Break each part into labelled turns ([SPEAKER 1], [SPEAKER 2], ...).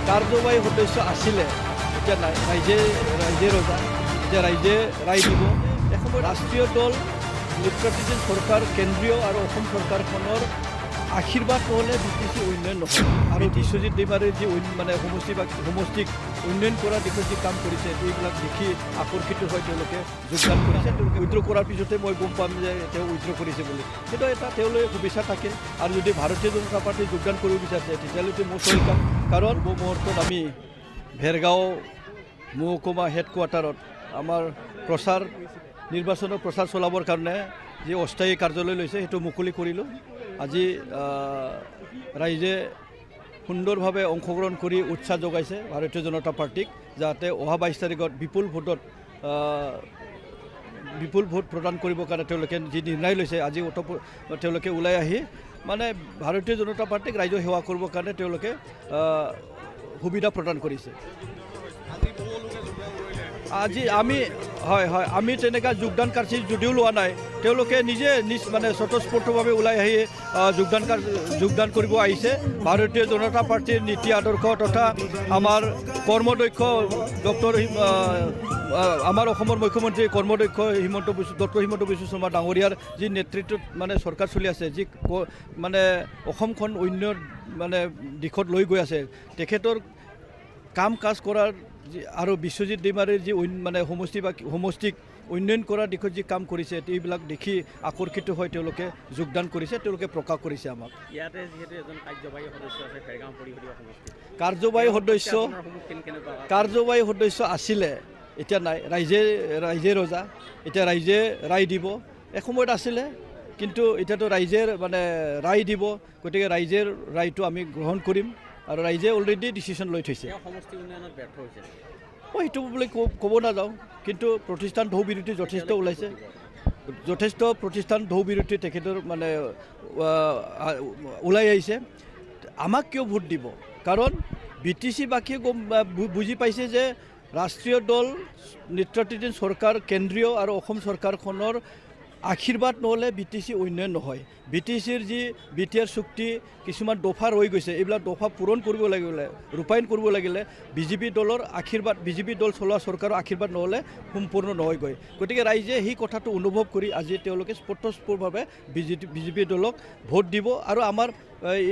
[SPEAKER 1] কাৰ্যবাহী সদস্য আছিলে, এতিয়া নাই। ৰাইজে ৰজা, এতিয়া ৰাইজে ৰায় দিব। এসময়ত ৰাষ্ট্ৰীয় দল, নেতৃত্বাধীন চৰকাৰ, কেন্দ্ৰীয় আৰু অসম চৰকাৰখনৰ আশীৰ্বাদ নহ'লে BTC উন্নয়ন নহয়। আৰু বিশ্বজিৎ দৈমাৰীৰ যি মানে সমষ্টিক উন্নয়ন কৰাৰ দিশত যি কাম কৰিছে, এইবিলাক দেখি আকৰ্ষিত হৈ তেওঁলোকে যোগদান কৰিছে। উইথড্ৰ কৰাৰ পিছতে মই গম পাম যে তেওঁ উইথড্ৰ কৰিছে বুলি। কিন্তু এটা তেওঁলোকে শুভেচ্ছা থাকিল। আৰু যদি ভাৰতীয় জনতা পাৰ্টি যোগদান কৰিব বিচাৰিছে, তেতিয়াহ'লে মোৰ চৰকাৰ, কাৰণ মুহূৰ্তত আমি ভেৰগাঁও মহকুমা হেডকোৱাৰ্টাৰত আমাৰ নিৰ্বাচনৰ প্ৰচাৰ চলাবৰ কাৰণে যি অস্থায়ী কাৰ্যালয় লৈছে, সেইটো মুকলি কৰিলোঁ। আজি ৰাইজে সুন্দৰভাৱে অংশগ্ৰহণ কৰি উৎসাহ যোগাইছে ভাৰতীয় জনতা পাৰ্টিক, যাতে অহা 22 তাৰিখত বিপুল ভোট প্ৰদান কৰিবৰ কাৰণে তেওঁলোকে যি নিৰ্ণয় লৈছে, আজি তেওঁলোকে ওলাই আহি মানে ভাৰতীয় জনতা পাৰ্টিক ৰাইজক সেৱা কৰিবৰ কাৰণে তেওঁলোকে সুবিধা প্ৰদান কৰিছে। আজি আমি তেনেকুৱা যোগদান কাৰ্যসূচী যদিও লোৱা নাই, তেওঁলোকে নিজে মানে স্বতঃস্ফূৰ্তভাৱে ওলাই আহি যোগদান কৰিব আহিছে। ভাৰতীয় জনতা পাৰ্টিৰ নীতি আদৰ্শ তথা আমাৰ কৰ্মদক্ষ আমাৰ অসমৰ মুখ্যমন্ত্ৰী কৰ্মদক্ষ ডক্টৰ হিমন্ত বিশ্ব শৰ্মা ডাঙৰীয়াৰ যি নেতৃত্বত মানে চৰকাৰ চলি আছে, যি মানে অসমখন অন্য মানে দিশত লৈ গৈ আছে, তেখেতৰ কাম কাজ কৰাৰ আৰু বিশ্বজিৎ দৈমাৰীৰ যি মানে সমষ্টিক উন্নয়ন কৰাৰ দিশত যি কাম কৰিছে, এইবিলাক দেখি আকৰ্ষিত হৈ তেওঁলোকে যোগদান কৰিছে, তেওঁলোকে প্ৰকাশ কৰিছে আমাক।
[SPEAKER 2] ইয়াতে যিহেতু এজন কাৰ্যবাহী সদস্য আছে ভেৰগাঁও পৰিষদীয় সমষ্টিৰ,
[SPEAKER 1] কাৰ্যবাহী সদস্য আছিলে, এতিয়া নাই। ৰাইজে ৰজা, এতিয়া ৰাইজে ৰায় দিব। এসময়ত আছিলে, কিন্তু এতিয়াতো ৰাইজে মানে ৰায় দিব। গতিকে ৰাইজৰ ৰায়টো আমি গ্ৰহণ কৰিম, আৰু ৰাইজে অলৰেডি ডিচিশ্যন লৈ থৈছে।
[SPEAKER 2] সমষ্টি উন্নয়নত ব্যৰ্থ হৈছে,
[SPEAKER 1] মই সেইটো বুলি ক'ব নাযাওঁ, কিন্তু প্ৰতিষ্ঠান ঢৌ বিৰোধী যথেষ্ট ওলাইছে। যথেষ্ট প্ৰতিষ্ঠান ঢৌ বিৰোধী তেখেতৰ মানে ওলাই আহিছে। আমাক কিয় ভোট দিব? কাৰণ BTC বাকীয়ে বুজি পাইছে যে ৰাষ্ট্ৰীয় দল, নেতৃত্বাধীন চৰকাৰ, কেন্দ্ৰীয় আৰু অসম চৰকাৰখনৰ আশীৰ্বাদ নহ'লে BTC উন্নয়ন নহয়। BTCৰ যি BTR চুক্তি কিছুমান দফা ৰৈ গৈছে, এইবিলাক দফা পূৰণ কৰিব লাগিলে, ৰূপায়ণ কৰিব লাগিলে BJP দলৰ আশীৰ্বাদ, BJP দল চলোৱা চৰকাৰৰ আশীৰ্বাদ নহ'লে সম্পূৰ্ণ নহয়গৈ। গতিকে ৰাইজে সেই কথাটো অনুভৱ কৰি আজি তেওঁলোকে স্পষ্টভাৱে BJP দলক ভোট দিব। আৰু আমাৰ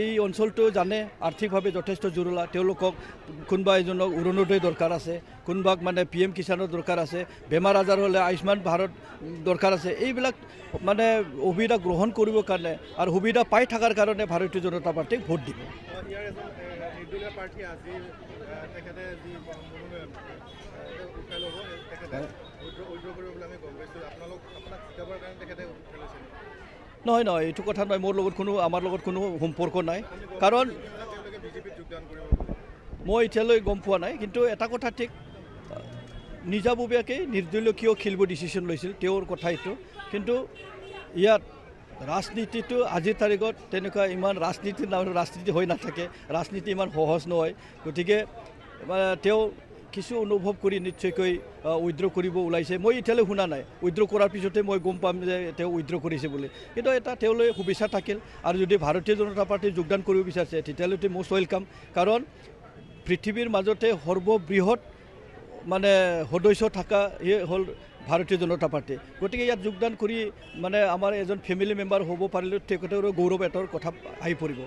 [SPEAKER 1] এই অঞ্চলটো জানে আৰ্থিকভাৱে যথেষ্ট জৰুলা। তেওঁলোকক কোনোবা এজনক অৰুণোদয় দৰকাৰ আছে, কোনোবাক মানে PM কিষাণৰ দৰকাৰ আছে, বেমাৰ আজাৰ হ'লে আয়ুষ্মান ভাৰত দৰকাৰ আছে। এইবিলাক মানে সুবিধা গ্ৰহণ কৰিবৰ কাৰণে আৰু সুবিধা পাই থকাৰ কাৰণে ভাৰতীয় জনতা পাৰ্টিক ভোট দিব। নহয়, এইটো কথা নহয়। আমাৰ লগত কোনো সম্পৰ্ক নাই। কাৰণ মই এতিয়ালৈ গম পোৱা নাই, কিন্তু এটা কথা ঠিক, নিজাববীয়াকৈ নিৰ্দলীয় কিয় খেলিব ডিচিশ্যন লৈছিল, তেওঁৰ কথা এইটো। কিন্তু ইয়াত ৰাজনীতিটো আজিৰ তাৰিখত তেনেকুৱা ইমান ৰাজনীতি হৈ নাথাকে। ৰাজনীতি ইমান সহজ নহয়। গতিকে তেওঁ কিছু অনুভৱ কৰি নিশ্চয়কৈ উইথড্ৰ কৰিব ওলাইছে। মই এতিয়ালৈ শুনা নাই। উইথড্ৰ কৰাৰ পিছতে মই গম পাম যে তেওঁ উইথড্ৰ কৰিছে বুলি। কিন্তু এটা তেওঁলৈ শুভেচ্ছা থাকিল। আৰু যদি ভাৰতীয় জনতা পাৰ্টি যোগদান কৰিব বিচাৰিছে, তেতিয়াহ'লে মষ্ট ৱেলকাম। কাৰণ পৃথিৱীৰ মাজতে সৰ্ববৃহৎ মানে সদস্য থকা হ'ল ভাৰতীয় জনতা পাৰ্টি। গতিকে ইয়াত যোগদান কৰি মানে আমাৰ এজন ফেমিলি মেম্বাৰ হ'ব পাৰিলে তেখেতৰো গৌৰৱ এটাৰ কথা আহি পৰিব।